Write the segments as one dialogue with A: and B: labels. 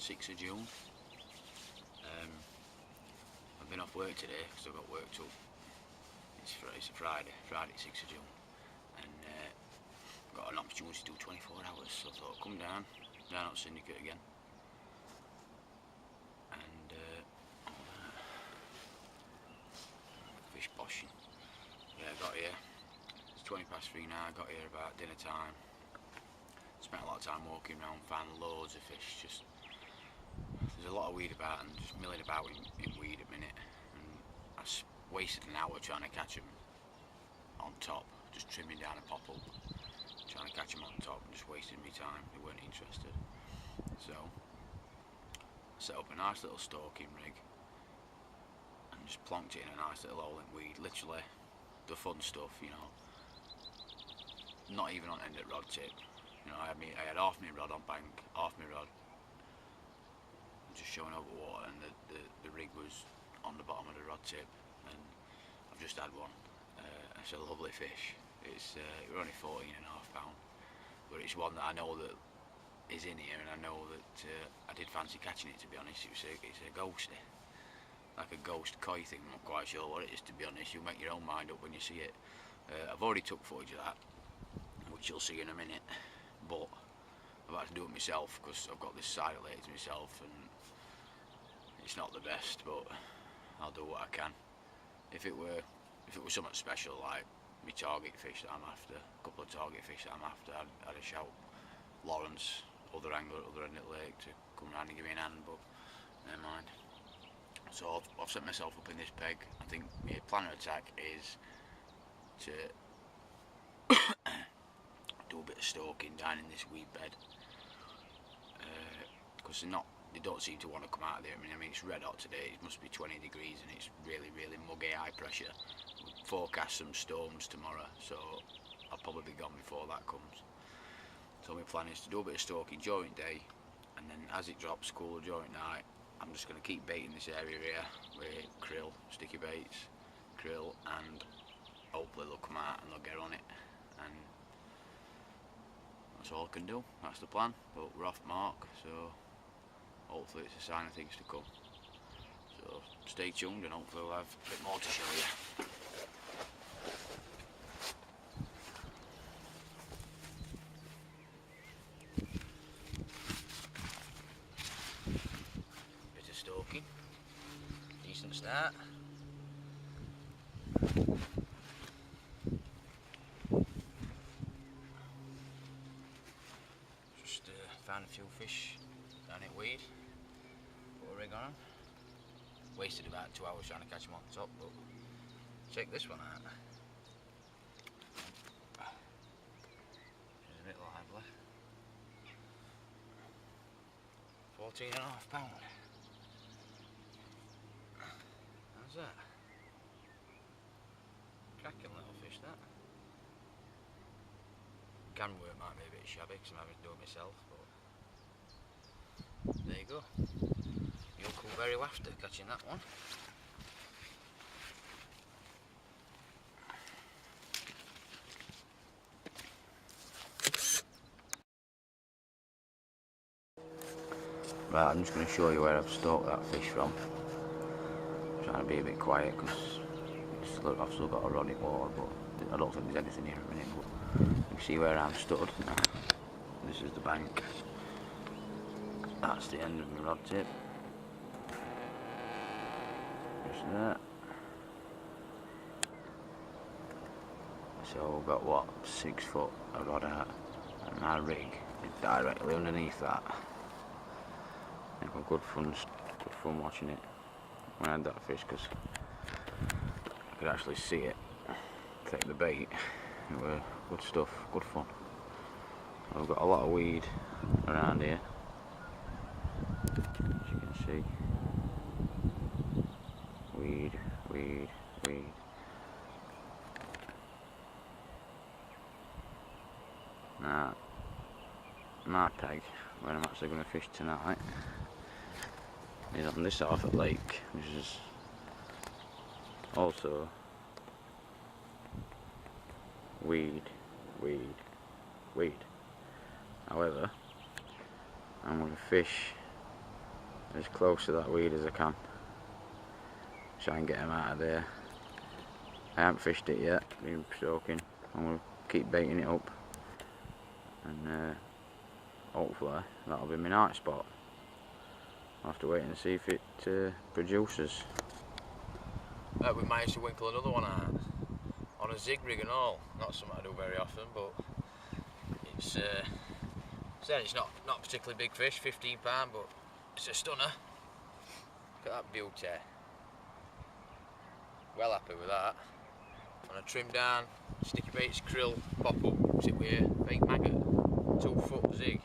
A: 6th of June. I've been off work today because I've got work till it's a Friday 6th of June, and got an opportunity to do 24 hours, so I thought I'd come down at Syndicate again, and fish poshing. Yeah, I got here, it's 3:20 now. I got here about dinner time. Spent a lot of time walking around, found loads of fish. Just there's a lot of weed about and just milling about in weed at the minute, and I wasted an hour trying to catch them on top, just trimming down a pop up, trying to catch them on top, and just wasting my time. They weren't interested, so I set up a nice little stalking rig and just plonked it in a nice little hole in weed. Literally the fun stuff, you know, not even on end at rod tip. You know, I had half my rod on bank, half my rod just showing over water, and the rig was on the bottom of the rod tip, and I've just had one. It's a lovely fish. It's we're only 14.5 pounds, but it's one that I know that is in here, and I know that I did fancy catching it, to be honest. It's a ghosty, like a ghost koi thing. I'm not quite sure what it is, to be honest. You'll make your own mind up when you see it. I've already took footage of that, which you'll see in a minute, but I've had to do it myself because I've got this side of to myself, and it's not the best, but I'll do what I can. If it was something special, like my target fish that I'm after, a couple of target fish that I'm after, I'd have shout Lawrence, other angler at the other end of the lake, to come round and give me an hand, but never mind. So I've set myself up in this peg. I think my plan of attack is to do a bit of stalking down in this weed bed, because they don't seem to want to come out of there. I mean, it's red hot today. It must be 20 degrees, and it's really muggy, high pressure. We forecast some storms tomorrow, so I'll probably be gone before that comes. So my plan is to do a bit of stalking during day, and then as it drops cooler during night, I'm just going to keep baiting this area here with krill, sticky baits, krill, and hopefully they'll come out and they'll get on it, and that's all I can do. That's the plan, but we're off mark, so hopefully it's a sign of things to come. So stay tuned, and hopefully we'll have a bit more to show you. Bit of stalking, decent start. Just found a few fish down in weed, put a rig on them. Wasted about 2 hours trying to catch them on top, but check this one out. It's a bit lively. 14.5 pounds. How's that? Cracking little fish, that. Camera work might be a bit shabby because I'm having to do it myself, but there you go. You'll come very well after catching that one. Right, I'm just going to show you where I've stalked that fish from. I'm trying to be a bit quiet because I've still got a rod in water, but I don't think there's anything here at the minute. But you can see where I'm stood. This is the bank. That's the end of the rod tip. Just that. So we've got what, 6 foot of rod out, and my rig is directly underneath that. I think good fun watching it when I had that fish, because I could actually see it take the bait. It was good stuff, good fun. We've got a lot of weed around here, as you can see. Weed. Now, my peg, where I'm actually going to fish tonight, is on this half of the lake, which is also weed. However, I'm going to fish as close to that weed as I can. Try and get them out of there. I haven't fished it yet, been stroking. I'm going to keep baiting it up, and hopefully that'll be my night spot. I'll have to wait and see if it produces.
B: We managed to winkle another one out on a zig rig and all. Not something I do very often, but it's it's not particularly big fish, 15 pound, but it's a stunner. Look at that beauty. Well happy with that. And I trim down sticky baits, krill, pop up, sit with a fake maggot, 2 foot zig.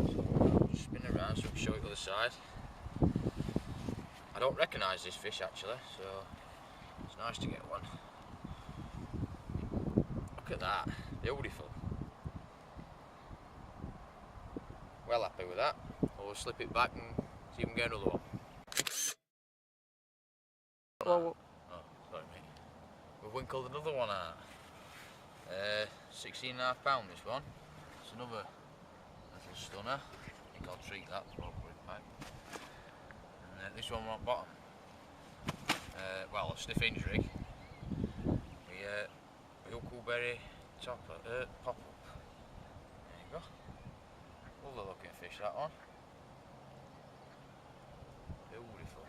B: So just spin around so I can show you the other side. I don't recognise this fish actually, so it's nice to get one. Look at that, beautiful. Well happy with that. I'll slip it back and see if we can get another one.
A: Well,
B: oh, sorry mate. We've winkled another one out. 16.5 pound this one. It's another little stunner. I think I'll treat that before I put it back. And this one on bottom. Well, a stiff rig. We huckleberry topper, pop up. There you go. Lovely looking fish, that one. Beautiful.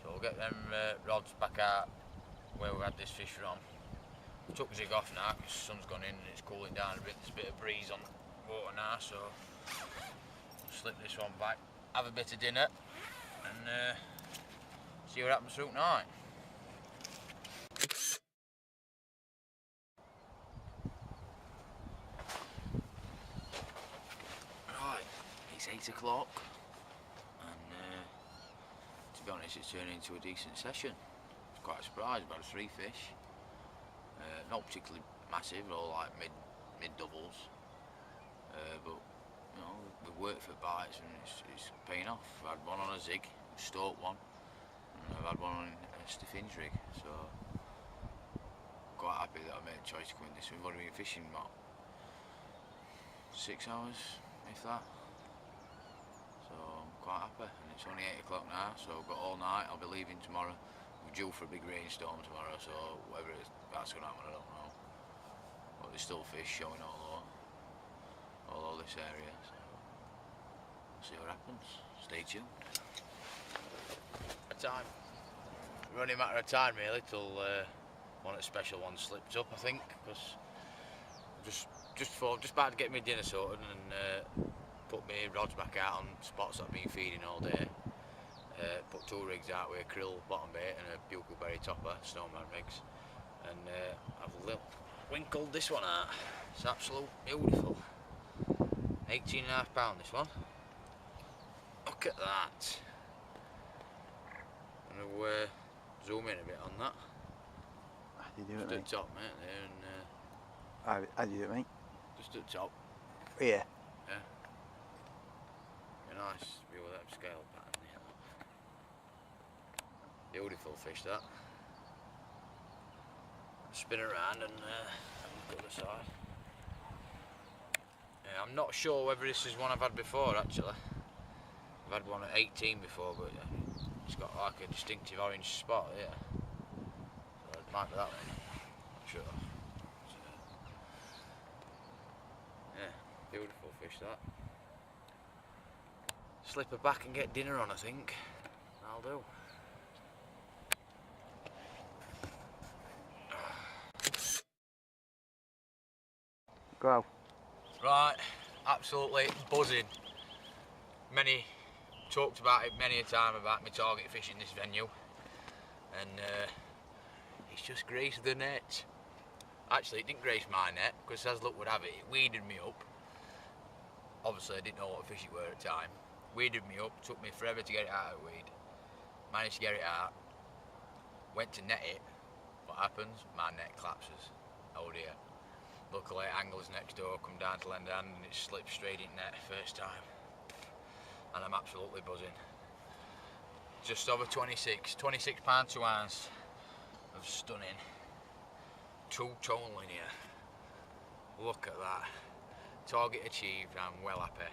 B: So we'll get them rods back out where we had this fish from. We took the zig off now because the sun's gone in and it's cooling down a bit. There's a bit of breeze on the water now, so we'll slip this one back, have a bit of dinner, and see what happens through tonight. Right, it's 8 o'clock, and to be honest, it's turning into a decent session. I was quite surprised about 3 fish. Not particularly massive, all like mid doubles, but you know, we've worked for bites and it's paying off. I've had one on a zig, a stalk one, and I've had one on a stiff rig, so I'm quite happy that I made a choice to come in this. We've only been fishing what, 6 hours, if that. So I'm quite happy, and it's only 8 o'clock now, so I've got all night. I'll be leaving tomorrow. We're due for a big rainstorm tomorrow, so whether that's going to happen, I don't know. But there's still fish showing all over this area, so we'll see what happens. Stay tuned. Time. It's only a matter of time really till one of the special ones slips up, I think, because just about to get me dinner sorted and put my rods back out on spots I've been feeding all day. Put 2 rigs out with a krill bottom bait and a huckleberry topper, snowman rigs, and I've winkled this one out. It's absolute beautiful. 18.5 pound this one. Look at that. I'm going to zoom in a bit on that.
A: How do you do it,
B: just
A: mate?
B: At the top, mate, there, and
A: How do you do it, mate?
B: just at the top.
A: Yeah.
B: Yeah. A nice view of that scale pattern here. Beautiful fish, that. Spin around and look at the side. Yeah, I'm not sure whether this is one I've had before actually. I've had one at 18 before, but it's got like a distinctive orange spot here. So it might be that one. Not sure. So, yeah, beautiful fish that. Slip her back and get dinner on, I think. I'll do.
A: Go.
B: Right, absolutely buzzing. Talked about it many a time about my target fishing this venue, and it's just graced the net. Actually, it didn't grace my net because, as luck would have it, it weeded me up. Obviously, I didn't know what fish it were at the time. Weeded me up, took me forever to get it out of the weed. Managed to get it out. Went to net it. What happens? My net collapses. Oh dear. Luckily, anglers next door come down to lend a hand and it slipped straight in net first time. And I'm absolutely buzzing. Just over 26 pound 2 ounce of stunning 2-tone linear. Look at that. Target achieved, I'm well happy.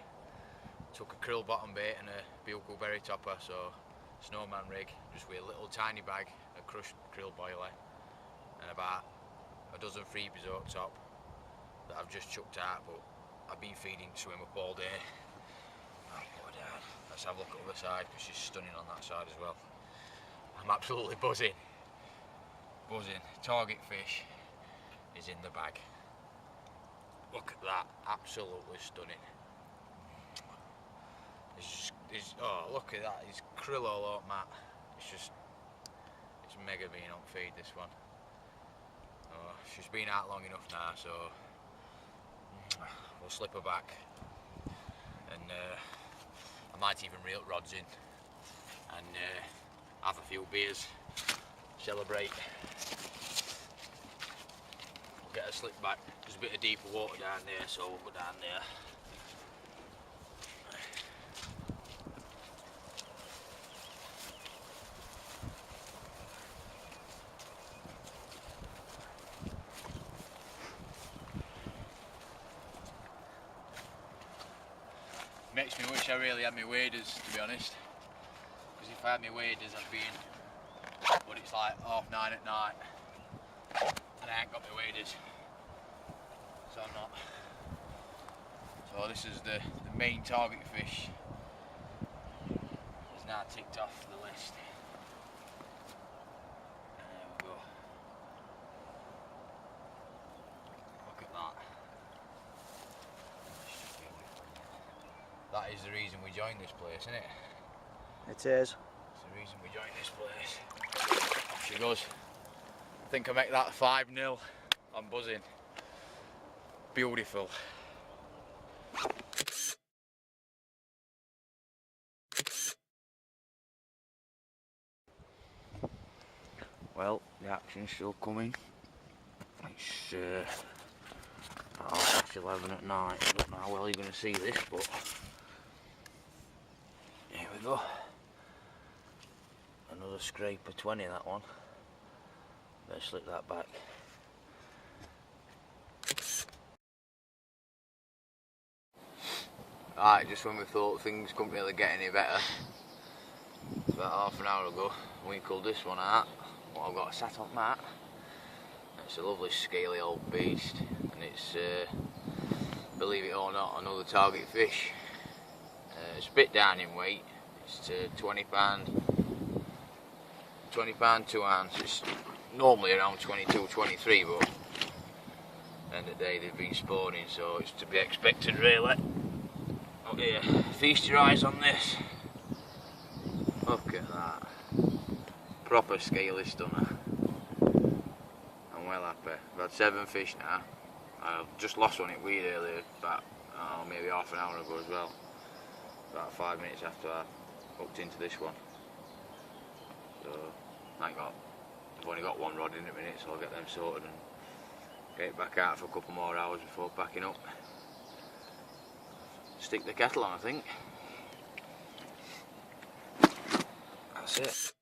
B: took a krill bottom bait and a bugle berry topper, so snowman rig, just with a little tiny bag, a crushed krill boiler, and about a dozen freebies up top that I've just chucked out, but I've been feeding to him up all day. I'll put her down. Let's have a look at the other side, because she's stunning on that side as well. I'm absolutely buzzing. Buzzing. Target fish is in the bag. Look at that, absolutely stunning. Oh, look at that, it's krill all over, Matt. It's mega being on feed, this one. Oh, she's been out long enough now, so we'll slip her back, and I might even reel rods in and have a few beers, celebrate. We'll get her slipped back. There's a bit of deeper water down there, so we'll go down there. Makes me wish I really had my waders, to be honest, because if I had my waders I'd be in, but it's like 9:30 at night and I ain't got my waders, so I'm not. So this is the main target fish, is now ticked off the list. And there we go. Look at that. That is the reason we joined this place, isn't it?
C: It is.
B: It's the reason we joined this place. Off she goes. I think I make that 5-0. I'm buzzing. Beautiful. Well, the action's still coming. It's about 11:30 at night. I don't know how well you're going to see this, but here we go. Another scraper 20, that one. Better slip that back. Right, just when we thought things couldn't really get any better, about half an hour ago, we culled this one out. What I've got sat on that. It's a lovely scaly old beast, and it's, believe it or not, another target fish. It's a bit down in weight. It's £20, 2 ounce. It's normally around 22, 23, but at the end of the day they've been spawning, so it's to be expected really. Oh yeah, feast your eyes on this. Look at that. Proper scaly stunner. I'm well happy. I've had 7 fish now. I've just lost one in weed earlier, about maybe half an hour ago as well. About 5 minutes after I hooked into this one. So I've only got one rod in a minute, so I'll get them sorted and get it back out for a couple more hours before packing up. Stick the kettle on, I think. That's it.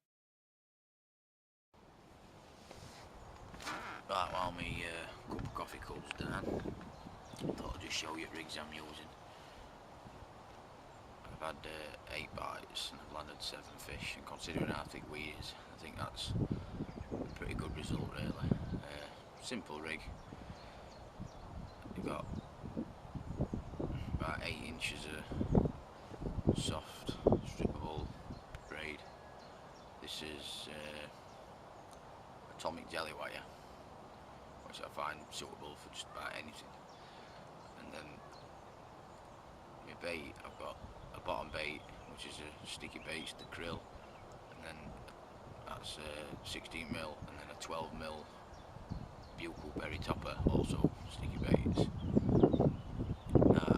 B: Right, while my cup of coffee cools down, I thought I'd just show you the rigs I'm using. I've had 8 bites and I've landed 7 fish, and considering how thick weed is, I think that's a pretty good result really. Simple rig. You've got about 8 inches of soft strippable braid. This is atomic jelly wire, which I find suitable for just about anything. And then my bait, I've got a bottom bait, which is a sticky bait, the krill, and then that's 16mm, and then a 12mm bugle berry topper, also sticky baits.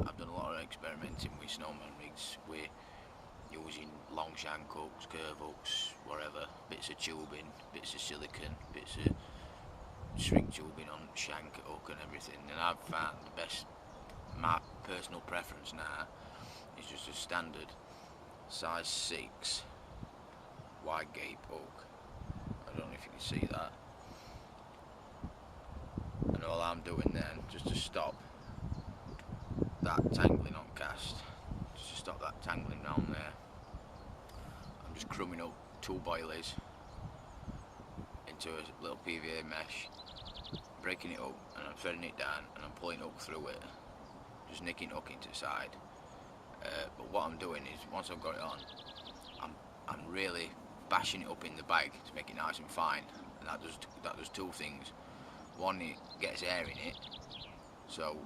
B: I've done a lot of experimenting with snowman rigs, with using long shank hooks, curve hooks, whatever, bits of tubing, bits of silicone, bits of shrink tubing on shank hook and everything, and I've found the best, my personal preference now, is just a standard size 6 wide gape hook. I don't know if you can see that. And all I'm doing then, just to stop that tangling on cast, to stop that tangling round there. I'm just crumbing up 2 boilies into a little PVA mesh, breaking it up, and I'm threading it down, and I'm pulling up through it, just nicking hook into the side. But what I'm doing is, once I've got it on, I'm really bashing it up in the bag to make it nice and fine, and that does 2 things. One, it gets air in it, so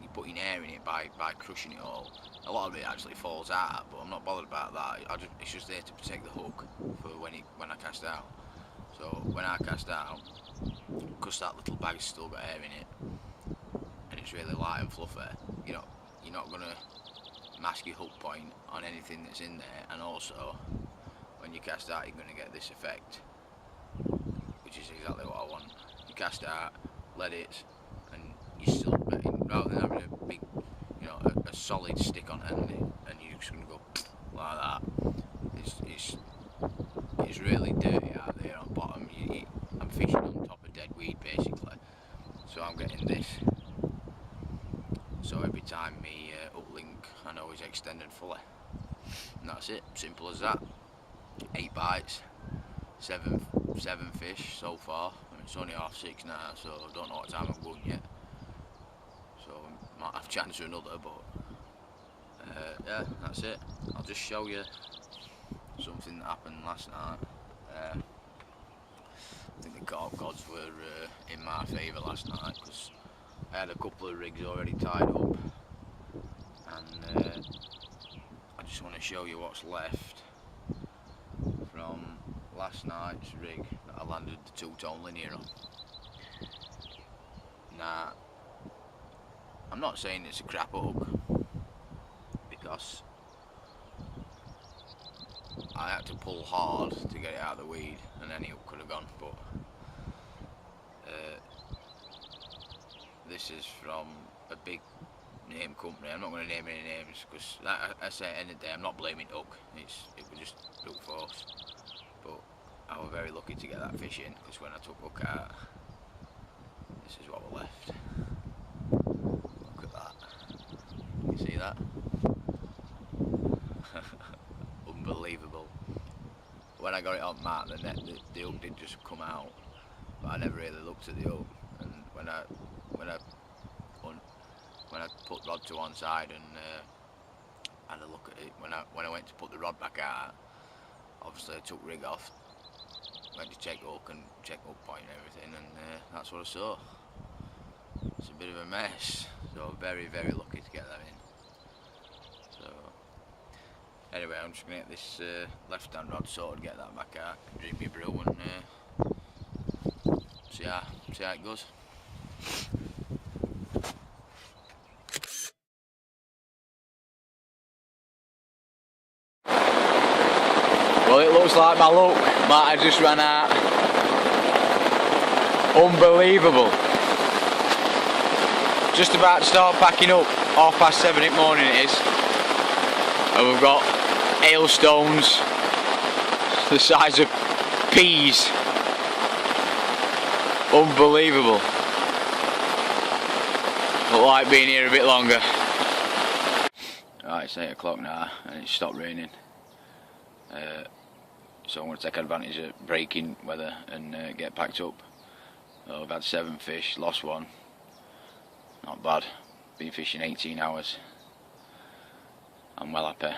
B: you're putting air in it by crushing it all. A lot of it actually falls out, but I'm not bothered about that. It's just there to protect the hook for when I cast out. So when I cast out, because that little bag's still got air in it, and it's really light and fluffy, you're not gonna mask your hook point on anything that's in there. And also, when you cast out, you're gonna get this effect, which is exactly what I want. You cast out, let it, and you're still getting, rather than having a big, a solid stick on end, and you're just gonna go like that. It's really dirty out there on bottom. I'm fishing on top of dead weed basically, so I'm getting this. So every time me uplink, I know is extended fully, and that's it. Simple as that. 8 bites, 7 fish so far. I mean, it's only 6:30 now, so I don't know what time I'm going yet. So I might have a chance for another, but yeah, that's it. I'll just show you something that happened last night. I think the carp gods were in my favour last night, because I had a couple of rigs already tied up, and I just want to show you what's left from last night's rig that I landed the 2-tone linear on. Now, I'm not saying it's a crap hook, because I had to pull hard to get it out of the weed, and any hook could have gone, but this is from a big name company. I'm not going to name any names, because like I say, at the end of the day, I'm not blaming hook, it was just brute force. But I was very lucky to get that fish in, because when I took hook out, this is what was left. Look at that. You see that? Unbelievable. When I got it on Matt, the hook did just come out, but I never really looked at the hook. And when I put rod to one side and had a look at it, when I went to put the rod back out, obviously I took rig off, went to check hook and check hook point and everything, and that's what I saw. It's a bit of a mess, so very, very lucky to get that in. So anyway, I'm just going to get this left hand rod sorted, get that back out, drink me a brew, and see how it goes. Well, it looks like my luck might have just ran out. Unbelievable. Just about to start packing up, 7:30 in the morning it is. And we've got hailstones the size of peas. Unbelievable. Look like being here a bit longer. Right, it's 8 o'clock now and it's stopped raining. So I'm going to take advantage of breaking weather and get packed up. I've had 7 fish, lost 1. Not bad. Been fishing 18 hours. I'm well happy.